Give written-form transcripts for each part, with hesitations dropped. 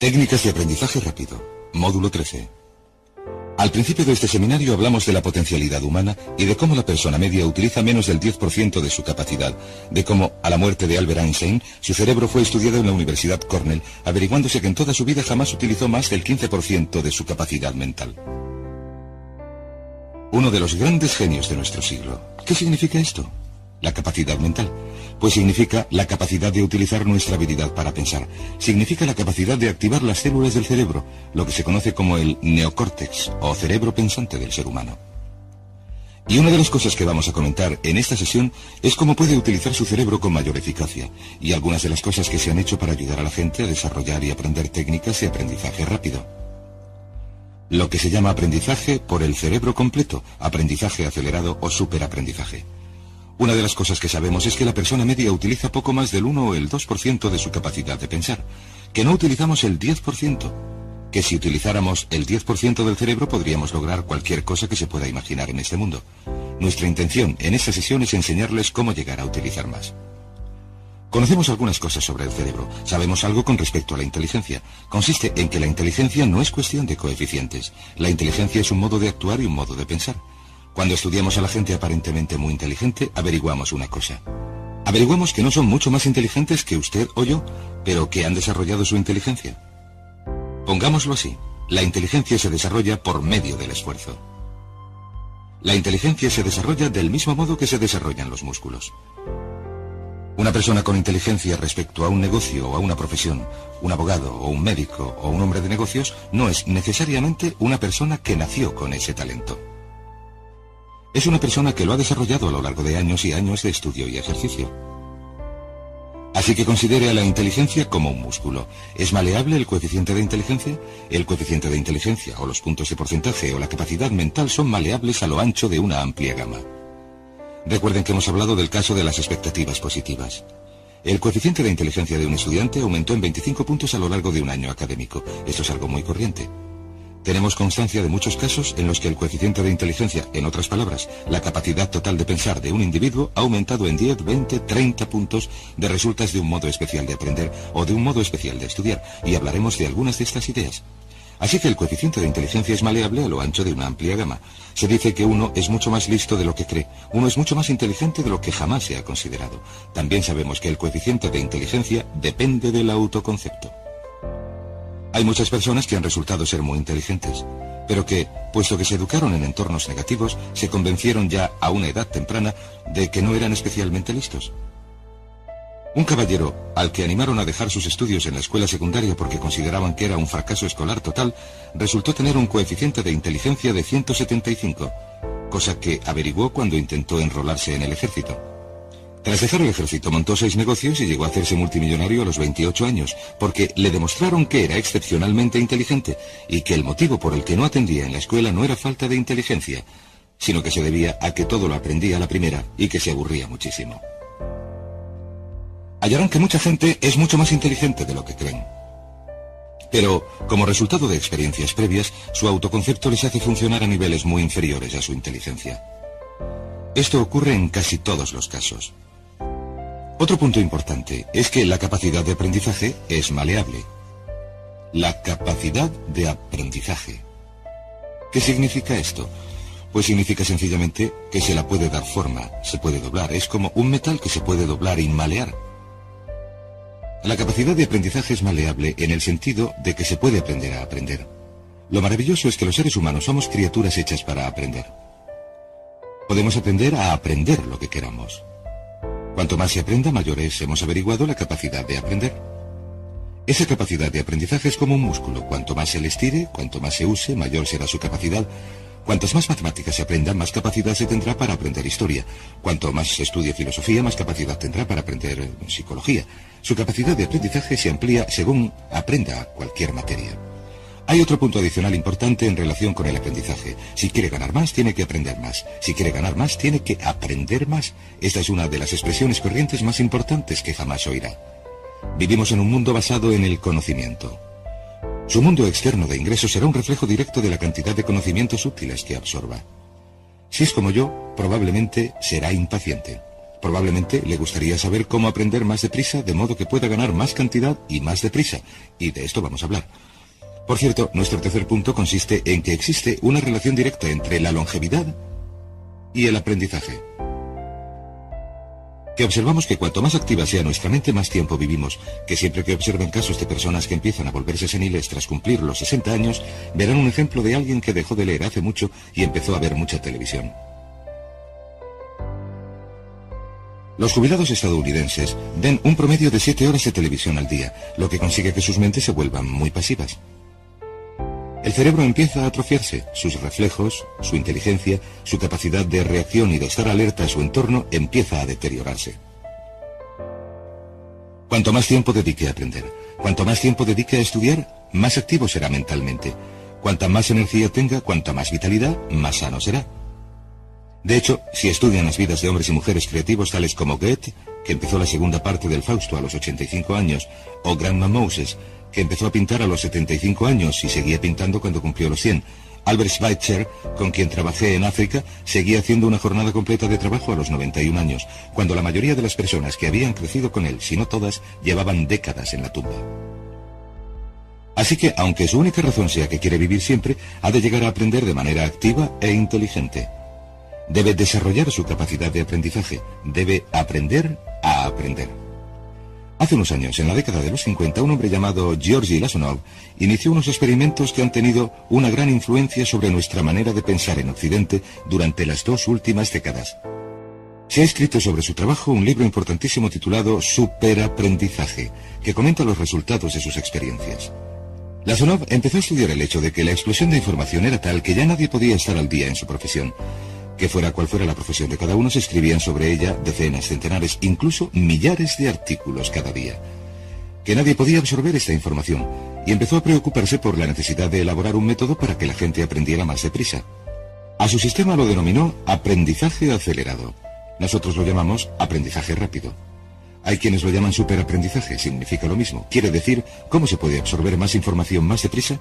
Técnicas de aprendizaje rápido, módulo 13. Al principio de este seminario hablamos de la potencialidad humana y de cómo la persona media utiliza menos del 10% de su capacidad, de cómo, a la muerte de Albert Einstein, su cerebro fue estudiado en la Universidad Cornell, averiguándose que en toda su vida jamás utilizó más del 15% de su capacidad mental. Uno de los grandes genios de nuestro siglo. ¿Qué significa esto? La capacidad mental. Pues significa la capacidad de utilizar nuestra habilidad para pensar. Significa la capacidad de activar las células del cerebro, lo que se conoce como el neocórtex, o cerebro pensante del ser humano. Y una de las cosas que vamos a comentar en esta sesión es cómo puede utilizar su cerebro con mayor eficacia, y algunas de las cosas que se han hecho para ayudar a la gente a desarrollar y aprender técnicas de aprendizaje rápido. Lo que se llama aprendizaje por el cerebro completo, aprendizaje acelerado o superaprendizaje. Una de las cosas que sabemos es que la persona media utiliza poco más del 1 o el 2% de su capacidad de pensar, que no utilizamos el 10%, que si utilizáramos el 10% del cerebro podríamos lograr cualquier cosa que se pueda imaginar en este mundo. Nuestra intención en esta sesión es enseñarles cómo llegar a utilizar más. Conocemos algunas cosas sobre el cerebro. Sabemos algo con respecto a la inteligencia. Consiste en que la inteligencia no es cuestión de coeficientes. La inteligencia es un modo de actuar y un modo de pensar. Cuando estudiamos a la gente aparentemente muy inteligente, averiguamos una cosa. Averiguamos que no son mucho más inteligentes que usted o yo, pero que han desarrollado su inteligencia. Pongámoslo así, la inteligencia se desarrolla por medio del esfuerzo. La inteligencia se desarrolla del mismo modo que se desarrollan los músculos. Una persona con inteligencia respecto a un negocio o a una profesión, un abogado o un médico o un hombre de negocios, no es necesariamente una persona que nació con ese talento. Es una persona que lo ha desarrollado a lo largo de años y años de estudio y ejercicio. Así que considere a la inteligencia como un músculo. ¿Es maleable el coeficiente de inteligencia? El coeficiente de inteligencia, o los puntos de porcentaje, o la capacidad mental son maleables a lo ancho de una amplia gama. Recuerden que hemos hablado del caso de las expectativas positivas. El coeficiente de inteligencia de un estudiante aumentó en 25 puntos a lo largo de un año académico. Esto es algo muy corriente. Tenemos constancia de muchos casos en los que el coeficiente de inteligencia, en otras palabras, la capacidad total de pensar de un individuo, ha aumentado en 10, 20, 30 puntos de resultas de un modo especial de aprender o de un modo especial de estudiar, y hablaremos de algunas de estas ideas. Así que el coeficiente de inteligencia es maleable a lo ancho de una amplia gama. Se dice que uno es mucho más listo de lo que cree, uno es mucho más inteligente de lo que jamás se ha considerado. También sabemos que el coeficiente de inteligencia depende del autoconcepto. Hay muchas personas que han resultado ser muy inteligentes, pero que, puesto que se educaron en entornos negativos, se convencieron ya a una edad temprana de que no eran especialmente listos. Un caballero, al que animaron a dejar sus estudios en la escuela secundaria porque consideraban que era un fracaso escolar total, resultó tener un coeficiente de inteligencia de 175, cosa que averiguó cuando intentó enrolarse en el ejército. Tras dejar el ejército montó 6 negocios y llegó a hacerse multimillonario a los 28 años, porque le demostraron que era excepcionalmente inteligente y que el motivo por el que no atendía en la escuela no era falta de inteligencia, sino que se debía a que todo lo aprendía a la primera y que se aburría muchísimo. Hallarán que mucha gente es mucho más inteligente de lo que creen. Pero, como resultado de experiencias previas, su autoconcepto les hace funcionar a niveles muy inferiores a su inteligencia. Esto ocurre en casi todos los casos. Otro punto importante es que la capacidad de aprendizaje es maleable. La capacidad de aprendizaje. ¿Qué significa esto? Pues significa sencillamente que se la puede dar forma, se puede doblar. Es como un metal que se puede doblar y malear. La capacidad de aprendizaje es maleable en el sentido de que se puede aprender a aprender. Lo maravilloso es que los seres humanos somos criaturas hechas para aprender. Podemos aprender a aprender lo que queramos. Cuanto más se aprenda, mayor es, hemos averiguado, la capacidad de aprender. Esa capacidad de aprendizaje es como un músculo. Cuanto más se le estire, cuanto más se use, mayor será su capacidad. Cuantas más matemáticas se aprendan, más capacidad se tendrá para aprender historia. Cuanto más se estudie filosofía, más capacidad tendrá para aprender psicología. Su capacidad de aprendizaje se amplía según aprenda cualquier materia. Hay otro punto adicional importante en relación con el aprendizaje. Si quiere ganar más, tiene que aprender más. Si quiere ganar más, tiene que aprender más. Esta es una de las expresiones corrientes más importantes que jamás oirá. Vivimos en un mundo basado en el conocimiento. Su mundo externo de ingresos será un reflejo directo de la cantidad de conocimientos útiles que absorba. Si es como yo, probablemente será impaciente. Probablemente le gustaría saber cómo aprender más deprisa, de modo que pueda ganar más cantidad y más deprisa. Y de esto vamos a hablar. Por cierto, nuestro tercer punto consiste en que existe una relación directa entre la longevidad y el aprendizaje. Que observamos que cuanto más activa sea nuestra mente, más tiempo vivimos, que siempre que observen casos de personas que empiezan a volverse seniles tras cumplir los 60 años, verán un ejemplo de alguien que dejó de leer hace mucho y empezó a ver mucha televisión. Los jubilados estadounidenses ven un promedio de 7 horas de televisión al día, lo que consigue que sus mentes se vuelvan muy pasivas. El cerebro empieza a atrofiarse, sus reflejos, su inteligencia, su capacidad de reacción y de estar alerta a su entorno empieza a deteriorarse. Cuanto más tiempo dedique a aprender, cuanto más tiempo dedique a estudiar, más activo será mentalmente. Cuanta más energía tenga, cuanta más vitalidad, más sano será. De hecho, si estudian las vidas de hombres y mujeres creativos tales como Goethe, que empezó la segunda parte del Fausto a los 85 años, o Grandman Moses, que empezó a pintar a los 75 años y seguía pintando cuando cumplió los 100. Albert Schweitzer, con quien trabajé en África, seguía haciendo una jornada completa de trabajo a los 91 años, cuando la mayoría de las personas que habían crecido con él, si no todas, llevaban décadas en la tumba. Así que, aunque su única razón sea que quiere vivir siempre, ha de llegar a aprender de manera activa e inteligente. Debe desarrollar su capacidad de aprendizaje, debe aprender a aprender. Hace unos años, en la década de los 50, un hombre llamado Georgi Lasonov inició unos experimentos que han tenido una gran influencia sobre nuestra manera de pensar en Occidente durante las 2 últimas décadas. Se ha escrito sobre su trabajo un libro importantísimo titulado Superaprendizaje, que comenta los resultados de sus experiencias. Lasonov empezó a estudiar el hecho de que la explosión de información era tal que ya nadie podía estar al día en su profesión. Que fuera cual fuera la profesión de cada uno, se escribían sobre ella decenas, centenares, incluso millares de artículos cada día. Que nadie podía absorber esta información, y empezó a preocuparse por la necesidad de elaborar un método para que la gente aprendiera más deprisa. A su sistema lo denominó aprendizaje acelerado. Nosotros lo llamamos aprendizaje rápido. Hay quienes lo llaman superaprendizaje, significa lo mismo. Quiere decir, ¿cómo se puede absorber más información más deprisa?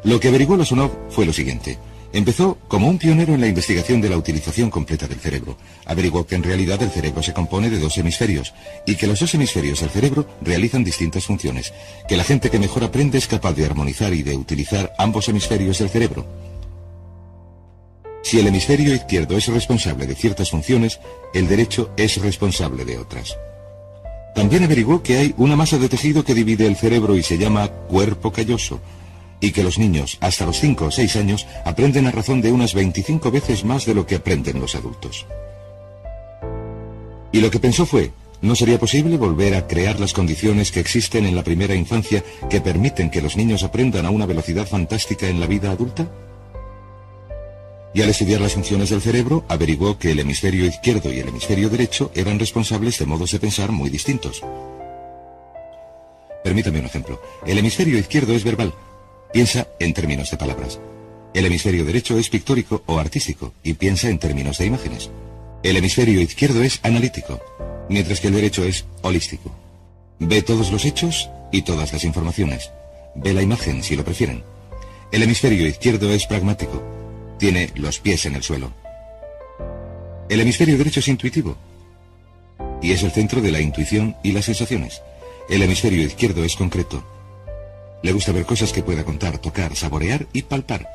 Lo que averiguó Lasonov fue lo siguiente. Empezó como un pionero en la investigación de la utilización completa del cerebro. Averiguó que en realidad el cerebro se compone de 2 hemisferios y que los 2 hemisferios del cerebro realizan distintas funciones, que la gente que mejor aprende es capaz de armonizar y de utilizar ambos hemisferios del cerebro. Si el hemisferio izquierdo es responsable de ciertas funciones, el derecho es responsable de otras. También averiguó que hay una masa de tejido que divide el cerebro y se llama cuerpo calloso, y que los niños, hasta los 5 o 6 años, aprenden a razón de unas 25 veces más de lo que aprenden los adultos. Y lo que pensó fue, ¿no sería posible volver a crear las condiciones que existen en la primera infancia que permiten que los niños aprendan a una velocidad fantástica en la vida adulta? Y al estudiar las funciones del cerebro, averiguó que el hemisferio izquierdo y el hemisferio derecho eran responsables de modos de pensar muy distintos. Permítame un ejemplo. El hemisferio izquierdo es verbal. Piensa en términos de palabras. El hemisferio derecho es pictórico o artístico y piensa en términos de imágenes. El hemisferio izquierdo es analítico, mientras que el derecho es holístico. Ve todos los hechos y todas las informaciones. Ve la imagen si lo prefieren. El hemisferio izquierdo es pragmático. Tiene los pies en el suelo. El hemisferio derecho es intuitivo y es el centro de la intuición y las sensaciones. El hemisferio izquierdo es concreto. Le gusta ver cosas que pueda contar, tocar, saborear y palpar.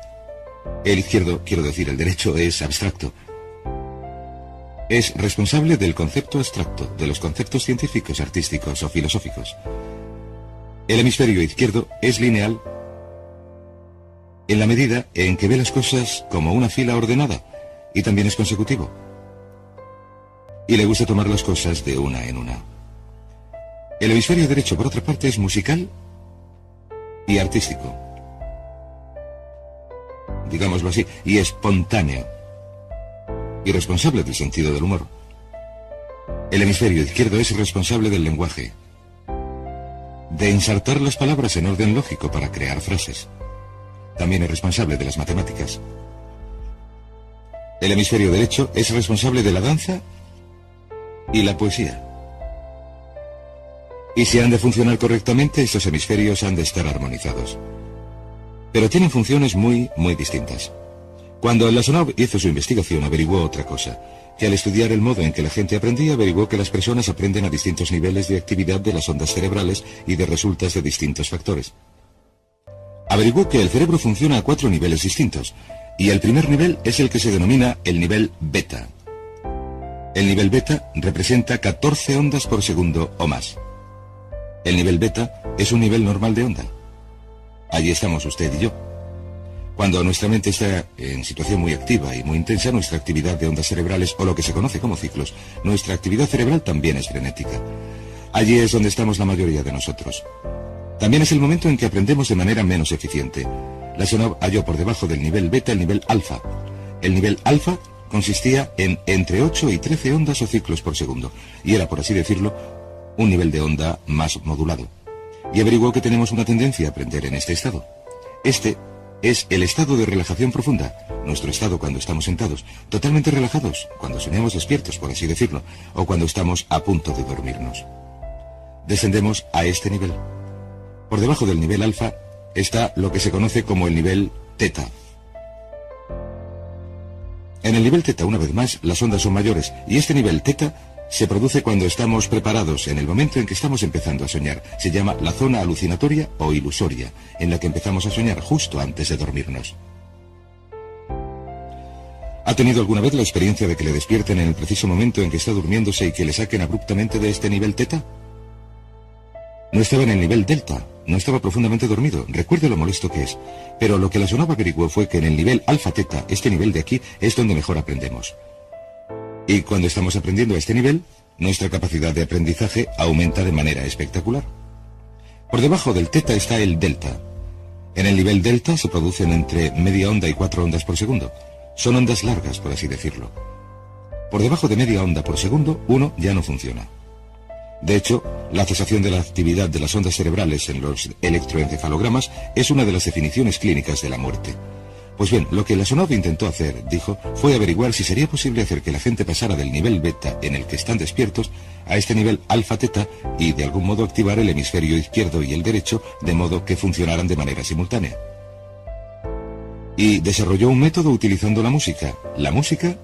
El izquierdo, quiero decir, el derecho, es abstracto. Es responsable del concepto abstracto, de los conceptos científicos, artísticos o filosóficos. El hemisferio izquierdo es lineal en la medida en que ve las cosas como una fila ordenada y también es consecutivo. Y le gusta tomar las cosas de una en una. El hemisferio derecho, por otra parte, es musical y artístico, digámoslo así, y espontáneo, y responsable del sentido del humor. El hemisferio izquierdo es responsable del lenguaje, de ensartar las palabras en orden lógico para crear frases. También es responsable de las matemáticas. El hemisferio derecho es responsable de la danza y la poesía. Y si han de funcionar correctamente, estos hemisferios han de estar armonizados. Pero tienen funciones muy distintas. Cuando Lasonov hizo su investigación, averiguó otra cosa, que al estudiar el modo en que la gente aprendía, averiguó que las personas aprenden a distintos niveles de actividad de las ondas cerebrales y de resultas de distintos factores. Averiguó que el cerebro funciona a 4 niveles distintos, y el primer nivel es el que se denomina el nivel beta. El nivel beta representa 14 ondas por segundo o más. El nivel beta es un nivel normal de onda. Allí estamos usted y yo. Cuando nuestra mente está en situación muy activa y muy intensa, nuestra actividad de ondas cerebrales, o lo que se conoce como ciclos, nuestra actividad cerebral también es frenética. Allí es donde estamos la mayoría de nosotros. También es el momento en que aprendemos de manera menos eficiente. Lasonov halló por debajo del nivel beta el nivel alfa. El nivel alfa consistía en entre 8 y 13 ondas o ciclos por segundo, y era, por así decirlo, un nivel de onda más modulado. Y averiguó que tenemos una tendencia a aprender en este estado. Este es el estado de relajación profunda, nuestro estado cuando estamos sentados, totalmente relajados, cuando soñamos despiertos, por así decirlo, o cuando estamos a punto de dormirnos. Descendemos a este nivel. Por debajo del nivel alfa está lo que se conoce como el nivel teta. En el nivel teta, una vez más, las ondas son mayores, y este nivel teta se produce cuando estamos preparados, en el momento en que estamos empezando a soñar. Se llama la zona alucinatoria o ilusoria, en la que empezamos a soñar justo antes de dormirnos. ¿Ha tenido alguna vez la experiencia de que le despierten en el preciso momento en que está durmiéndose y que le saquen abruptamente de este nivel teta? No estaba en el nivel delta, no estaba profundamente dormido, recuerde lo molesto que es, pero lo que Lasonov averiguó fue que en el nivel alfa teta, este nivel de aquí, es donde mejor aprendemos. Y cuando estamos aprendiendo a este nivel, nuestra capacidad de aprendizaje aumenta de manera espectacular. Por debajo del teta está el delta. En el nivel delta se producen entre media onda y 4 ondas por segundo. Son ondas largas, por así decirlo. Por debajo de media onda por segundo, uno ya no funciona. De hecho, la cesación de la actividad de las ondas cerebrales en los electroencefalogramas es una de las definiciones clínicas de la muerte. Pues bien, lo que Lasonov intentó hacer, dijo, fue averiguar si sería posible hacer que la gente pasara del nivel beta en el que están despiertos a este nivel alfa-teta y de algún modo activar el hemisferio izquierdo y el derecho de modo que funcionaran de manera simultánea. Y desarrolló un método utilizando la música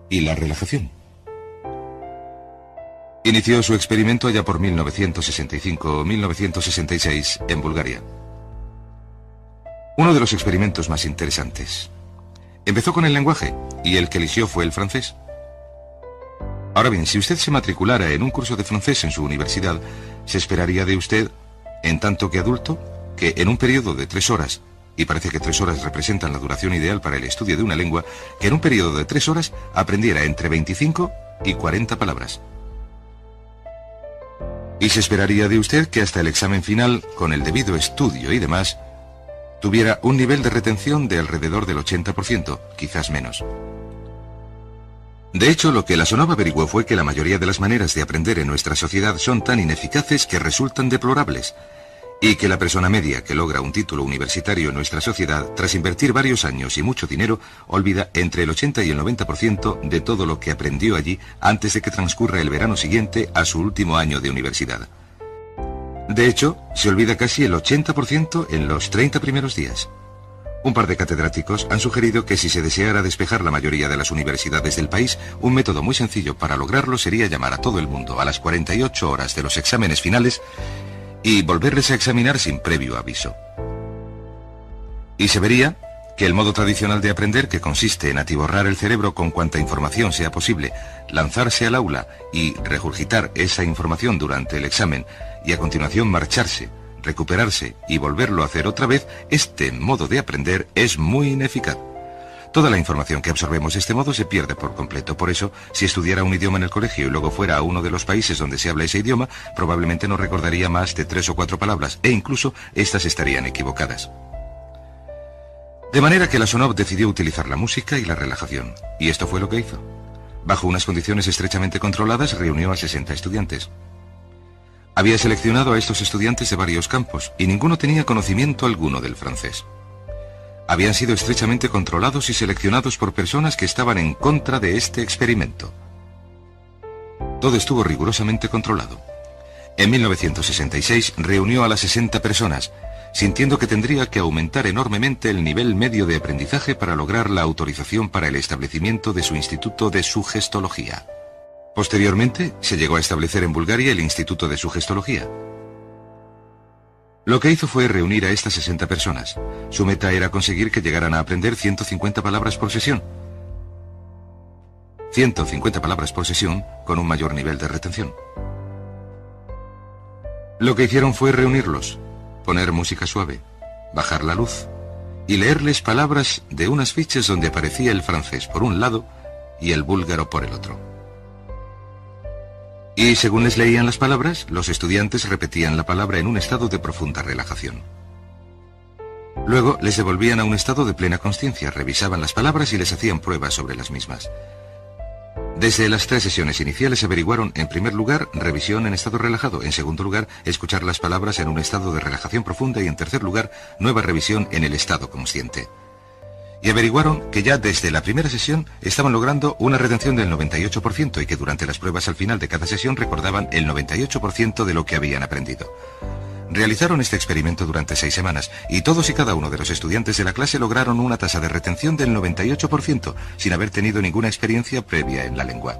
y la relajación. Inició su experimento allá por 1965 o 1966 en Bulgaria. Uno de los experimentos más interesantes. Empezó con el lenguaje, y el que eligió fue el francés. Ahora bien, si usted se matriculara en un curso de francés en su universidad, se esperaría de usted, en tanto que adulto, que en un periodo de 3 horas, y parece que 3 horas representan la duración ideal para el estudio de una lengua, que en un periodo de 3 horas aprendiera entre 25 y 40 palabras. Y se esperaría de usted que hasta el examen final, con el debido estudio y demás, tuviera un nivel de retención de alrededor del 80%, quizás menos. De hecho, lo que Lasonov averiguó fue que la mayoría de las maneras de aprender en nuestra sociedad son tan ineficaces que resultan deplorables, y que la persona media que logra un título universitario en nuestra sociedad, tras invertir varios años y mucho dinero, olvida entre el 80 y el 90% de todo lo que aprendió allí antes de que transcurra el verano siguiente a su último año de universidad. De hecho, se olvida casi el 80% en los 30 primeros días. Un par de catedráticos han sugerido que si se deseara despejar la mayoría de las universidades del país, un método muy sencillo para lograrlo sería llamar a todo el mundo a las 48 horas de los exámenes finales y volverles a examinar sin previo aviso. Y se vería que el modo tradicional de aprender, que consiste en atiborrar el cerebro con cuanta información sea posible, lanzarse al aula y regurgitar esa información durante el examen, y a continuación marcharse, recuperarse y volverlo a hacer otra vez, este modo de aprender es muy ineficaz. Toda la información que absorbemos de este modo se pierde por completo. Por eso, si estudiara un idioma en el colegio y luego fuera a uno de los países donde se habla ese idioma, probablemente no recordaría más de 3 o 4 palabras, e incluso estas estarían equivocadas. De manera que Lasonov decidió utilizar la música y la relajación, y esto fue lo que hizo. Bajo unas condiciones estrechamente controladas, reunió a 60 estudiantes. Había seleccionado a estos estudiantes de varios campos, y ninguno tenía conocimiento alguno del francés. Habían sido estrechamente controlados y seleccionados por personas que estaban en contra de este experimento. Todo estuvo rigurosamente controlado. En 1966 reunió a las 60 personas, sintiendo que tendría que aumentar enormemente el nivel medio de aprendizaje para lograr la autorización para el establecimiento de su Instituto de Sugestología. Posteriormente, se llegó a establecer en Bulgaria el Instituto de Sugestología. Lo que hizo fue reunir a estas 60 personas. Su meta era conseguir que llegaran a aprender 150 palabras por sesión. 150 palabras por sesión con un mayor nivel de retención. Lo que hicieron fue reunirlos, poner música suave, bajar la luz y leerles palabras de unas fichas donde aparecía el francés por un lado y el búlgaro por el otro. Y según les leían las palabras, los estudiantes repetían la palabra en un estado de profunda relajación. Luego les devolvían a un estado de plena consciencia, revisaban las palabras y les hacían pruebas sobre las mismas. Desde las 3 sesiones iniciales averiguaron, en primer lugar, revisión en estado relajado, en segundo lugar, escuchar las palabras en un estado de relajación profunda y en tercer lugar, nueva revisión en el estado consciente. Y averiguaron que ya desde la primera sesión estaban logrando una retención del 98% y que durante las pruebas al final de cada sesión recordaban el 98% de lo que habían aprendido. Realizaron este experimento durante 6 semanas y todos y cada uno de los estudiantes de la clase lograron una tasa de retención del 98% sin haber tenido ninguna experiencia previa en la lengua.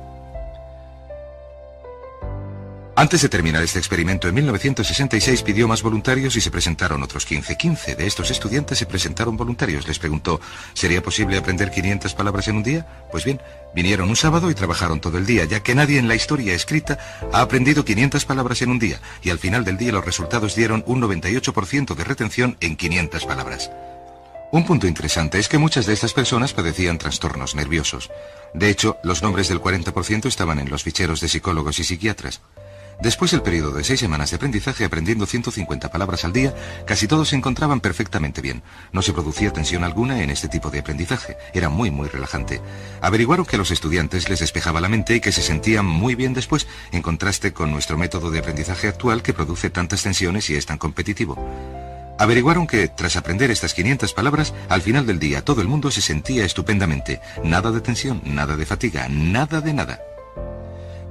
Antes de terminar este experimento, en 1966 pidió más voluntarios y se presentaron otros 15. 15 de estos estudiantes se presentaron voluntarios. Les preguntó, ¿sería posible aprender 500 palabras en un día? Pues bien, vinieron un sábado y trabajaron todo el día, ya que nadie en la historia escrita ha aprendido 500 palabras en un día, y al final del día los resultados dieron un 98% de retención en 500 palabras. Un punto interesante es que muchas de estas personas padecían trastornos nerviosos. De hecho, los nombres del 40% estaban en los ficheros de psicólogos y psiquiatras. Después del periodo de 6 semanas de aprendizaje aprendiendo 150 palabras al día, casi todos se encontraban perfectamente bien. No se producía tensión alguna en este tipo de aprendizaje. Era muy relajante. Averiguaron que a los estudiantes les despejaba la mente y que se sentían muy bien después, en contraste con nuestro método de aprendizaje actual que produce tantas tensiones y es tan competitivo. Averiguaron que, tras aprender estas 500 palabras, al final del día todo el mundo se sentía estupendamente. Nada de tensión, nada de fatiga, nada de nada.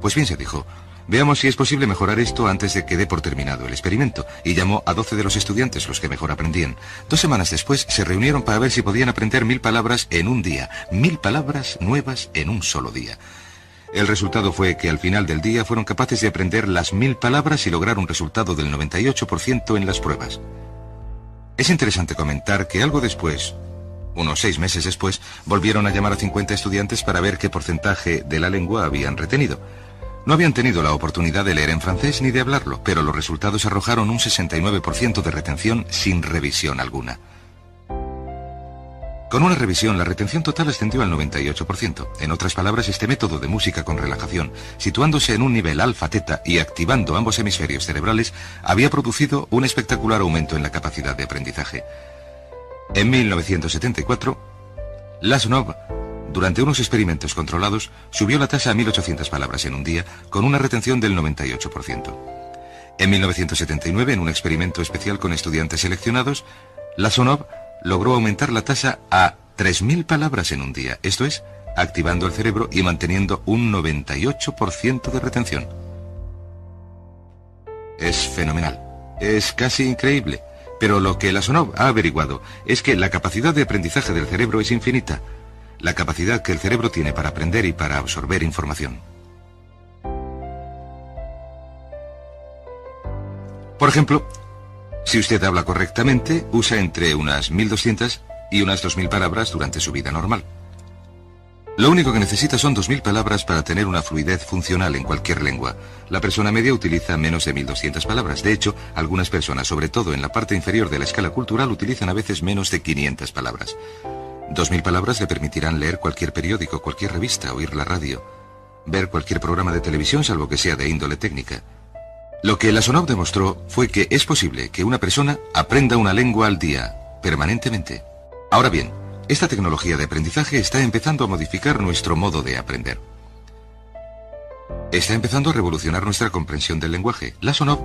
Pues bien, se dijo, veamos si es posible mejorar esto antes de que dé por terminado el experimento, y llamó a 12 de los estudiantes, los que mejor aprendían. 2 semanas después se reunieron para ver si podían aprender 1000 palabras en un día, 1000 palabras nuevas en un solo día. El resultado fue que al final del día fueron capaces de aprender las 1000 palabras y lograr un resultado del 98% en las pruebas. Es interesante comentar que algo después, unos 6 meses después, volvieron a llamar a 50 estudiantes para ver qué porcentaje de la lengua habían retenido. No habían tenido la oportunidad de leer en francés ni de hablarlo, pero los resultados arrojaron un 69% de retención sin revisión alguna. Con una revisión, la retención total ascendió al 98%. En otras palabras, este método de música con relajación, situándose en un nivel alfa-teta y activando ambos hemisferios cerebrales, había producido un espectacular aumento en la capacidad de aprendizaje. En 1974, Lasonov, durante unos experimentos controlados, subió la tasa a 1800 palabras en un día, con una retención del 98%. En 1979, en un experimento especial con estudiantes seleccionados, Lasonov logró aumentar la tasa a 3000 palabras en un día, esto es, activando el cerebro y manteniendo un 98% de retención. Es fenomenal, es casi increíble, pero lo que Lasonov ha averiguado es que la capacidad de aprendizaje del cerebro es infinita, la capacidad que el cerebro tiene para aprender y para absorber información. Por ejemplo, si usted habla correctamente, usa entre unas 1200 y unas 2000 palabras durante su vida normal. Lo único que necesita son 2000 palabras para tener una fluidez funcional en cualquier lengua. La persona media utiliza menos de 1200 palabras. De hecho, algunas personas, sobre todo en la parte inferior de la escala cultural, utilizan a veces menos de 500 palabras. 2000 palabras le permitirán leer cualquier periódico, cualquier revista, oír la radio, ver cualquier programa de televisión, salvo que sea de índole técnica. Lo que Lasonov demostró fue que es posible que una persona aprenda una lengua al día, permanentemente. Ahora bien, esta tecnología de aprendizaje está empezando a modificar nuestro modo de aprender. Está empezando a revolucionar nuestra comprensión del lenguaje. Lasonov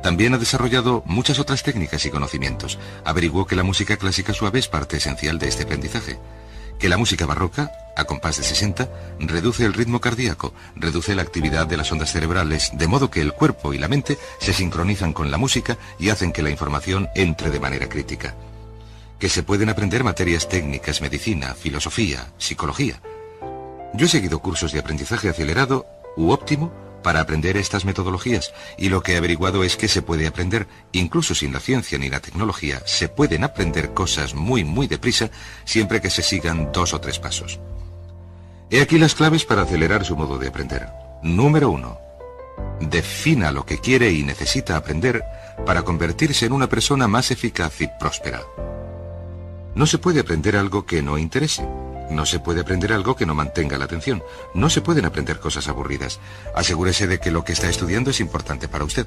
también ha desarrollado muchas otras técnicas y conocimientos. Averiguó que la música clásica suave es parte esencial de este aprendizaje. que la música barroca, a compás de 60, reduce el ritmo cardíaco, reduce la actividad de las ondas cerebrales, de modo que el cuerpo y la mente se sincronizan con la música y hacen que la información entre de manera crítica. Que se pueden aprender materias técnicas, medicina, filosofía, psicología. Yo he seguido cursos de aprendizaje acelerado u óptimo para aprender estas metodologías, y lo que he averiguado es que se puede aprender, incluso sin la ciencia ni la tecnología, se pueden aprender cosas muy deprisa, siempre que se sigan 2 o 3 pasos. He aquí las claves para acelerar su modo de aprender. Número 1. Defina lo que quiere y necesita aprender para convertirse en una persona más eficaz y próspera. No se puede aprender algo que no interese. No se puede aprender algo que no mantenga la atención. No se pueden aprender cosas aburridas. Asegúrese de que lo que está estudiando es importante para usted.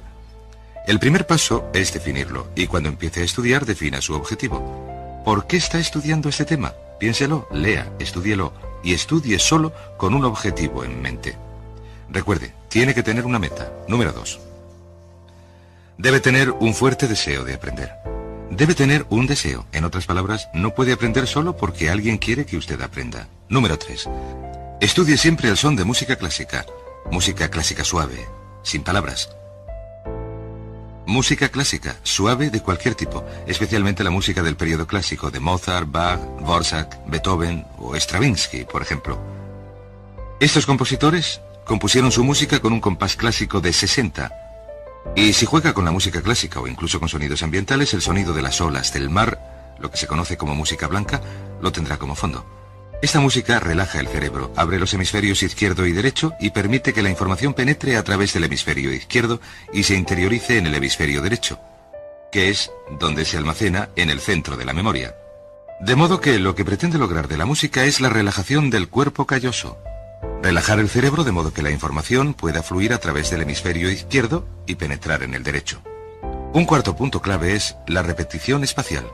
El primer paso es definirlo, y cuando empiece a estudiar, defina su objetivo. ¿Por qué está estudiando este tema? Piénselo, lea, estúdielo, y estudie solo con un objetivo en mente. Recuerde, tiene que tener una meta. Número 2. Debe tener un fuerte deseo de aprender. Debe tener un deseo. En otras palabras, no puede aprender solo porque alguien quiere que usted aprenda. Número 3. Estudie siempre el son de música clásica. Música clásica suave, sin palabras. Música clásica, suave de cualquier tipo, especialmente la música del periodo clásico de Mozart, Bach, Dvorak, Beethoven o Stravinsky, por ejemplo. Estos compositores compusieron su música con un compás clásico de 60. Y si juega con la música clásica o incluso con sonidos ambientales, el sonido de las olas del mar, lo que se conoce como música blanca, lo tendrá como fondo. Esta música relaja el cerebro, abre los hemisferios izquierdo y derecho y permite que la información penetre a través del hemisferio izquierdo y se interiorice en el hemisferio derecho, que es donde se almacena en el centro de la memoria. De modo que lo que pretende lograr de la música es la relajación del cuerpo calloso. Relajar el cerebro de modo que la información pueda fluir a través del hemisferio izquierdo y penetrar en el derecho. Un cuarto punto clave es la repetición espacial.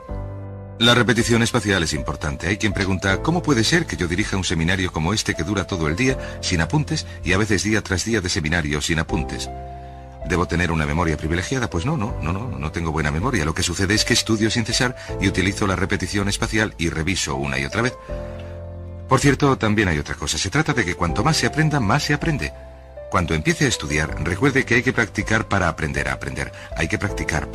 La repetición espacial es importante. Hay quien pregunta, ¿cómo puede ser que yo dirija un seminario como este que dura todo el día, sin apuntes, y a veces día tras día de seminario sin apuntes? ¿Debo tener una memoria privilegiada? Pues no tengo buena memoria. Lo que sucede es que estudio sin cesar y utilizo la repetición espacial y reviso una y otra vez. Por cierto, también hay otra cosa. Se trata de que cuanto más se aprenda, más se aprende. Cuando empiece a estudiar, recuerde que hay que practicar para aprender a aprender. Hay que practicar.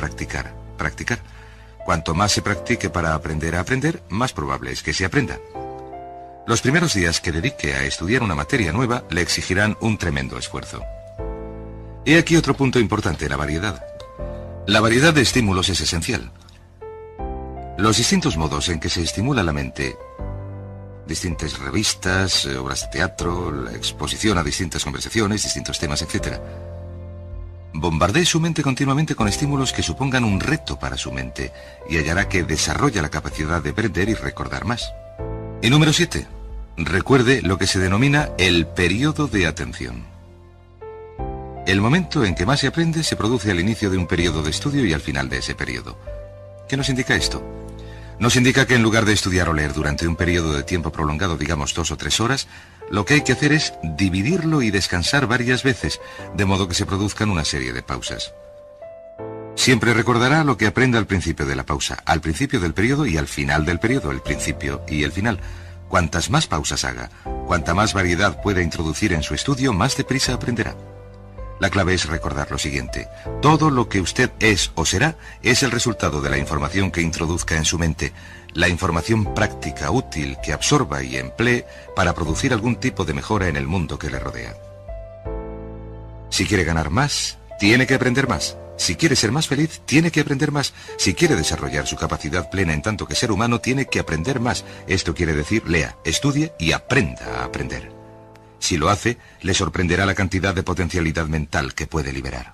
Cuanto más se practique para aprender a aprender, más probable es que se aprenda. Los primeros días que dedique a estudiar una materia nueva le exigirán un tremendo esfuerzo. He aquí otro punto importante, la variedad. La variedad de estímulos es esencial. Los distintos modos en que se estimula la mente, distintas revistas, obras de teatro, la exposición a distintas conversaciones, distintos temas, etc. Bombardee su mente continuamente con estímulos que supongan un reto para su mente y hallará que desarrolla la capacidad de aprender y recordar más. Y número 7. Recuerde lo que se denomina el periodo de atención. El momento en que más se aprende se produce al inicio de un periodo de estudio y al final de ese periodo. ¿Qué nos indica esto? Nos indica que en lugar de estudiar o leer durante un periodo de tiempo prolongado, digamos 2 o 3 horas, lo que hay que hacer es dividirlo y descansar varias veces, de modo que se produzcan una serie de pausas. Siempre recordará lo que aprenda al principio de la pausa, al principio del periodo y al final del periodo, el principio y el final. Cuantas más pausas haga, cuanta más variedad pueda introducir en su estudio, más deprisa aprenderá. La clave es recordar lo siguiente: todo lo que usted es o será es el resultado de la información que introduzca en su mente, la información práctica, útil, que absorba y emplee para producir algún tipo de mejora en el mundo que le rodea. Si quiere ganar más, tiene que aprender más. Si quiere ser más feliz, tiene que aprender más. Si quiere desarrollar su capacidad plena en tanto que ser humano, tiene que aprender más. Esto quiere decir, lea, estudie y aprenda a aprender. Si lo hace, le sorprenderá la cantidad de potencialidad mental que puede liberar.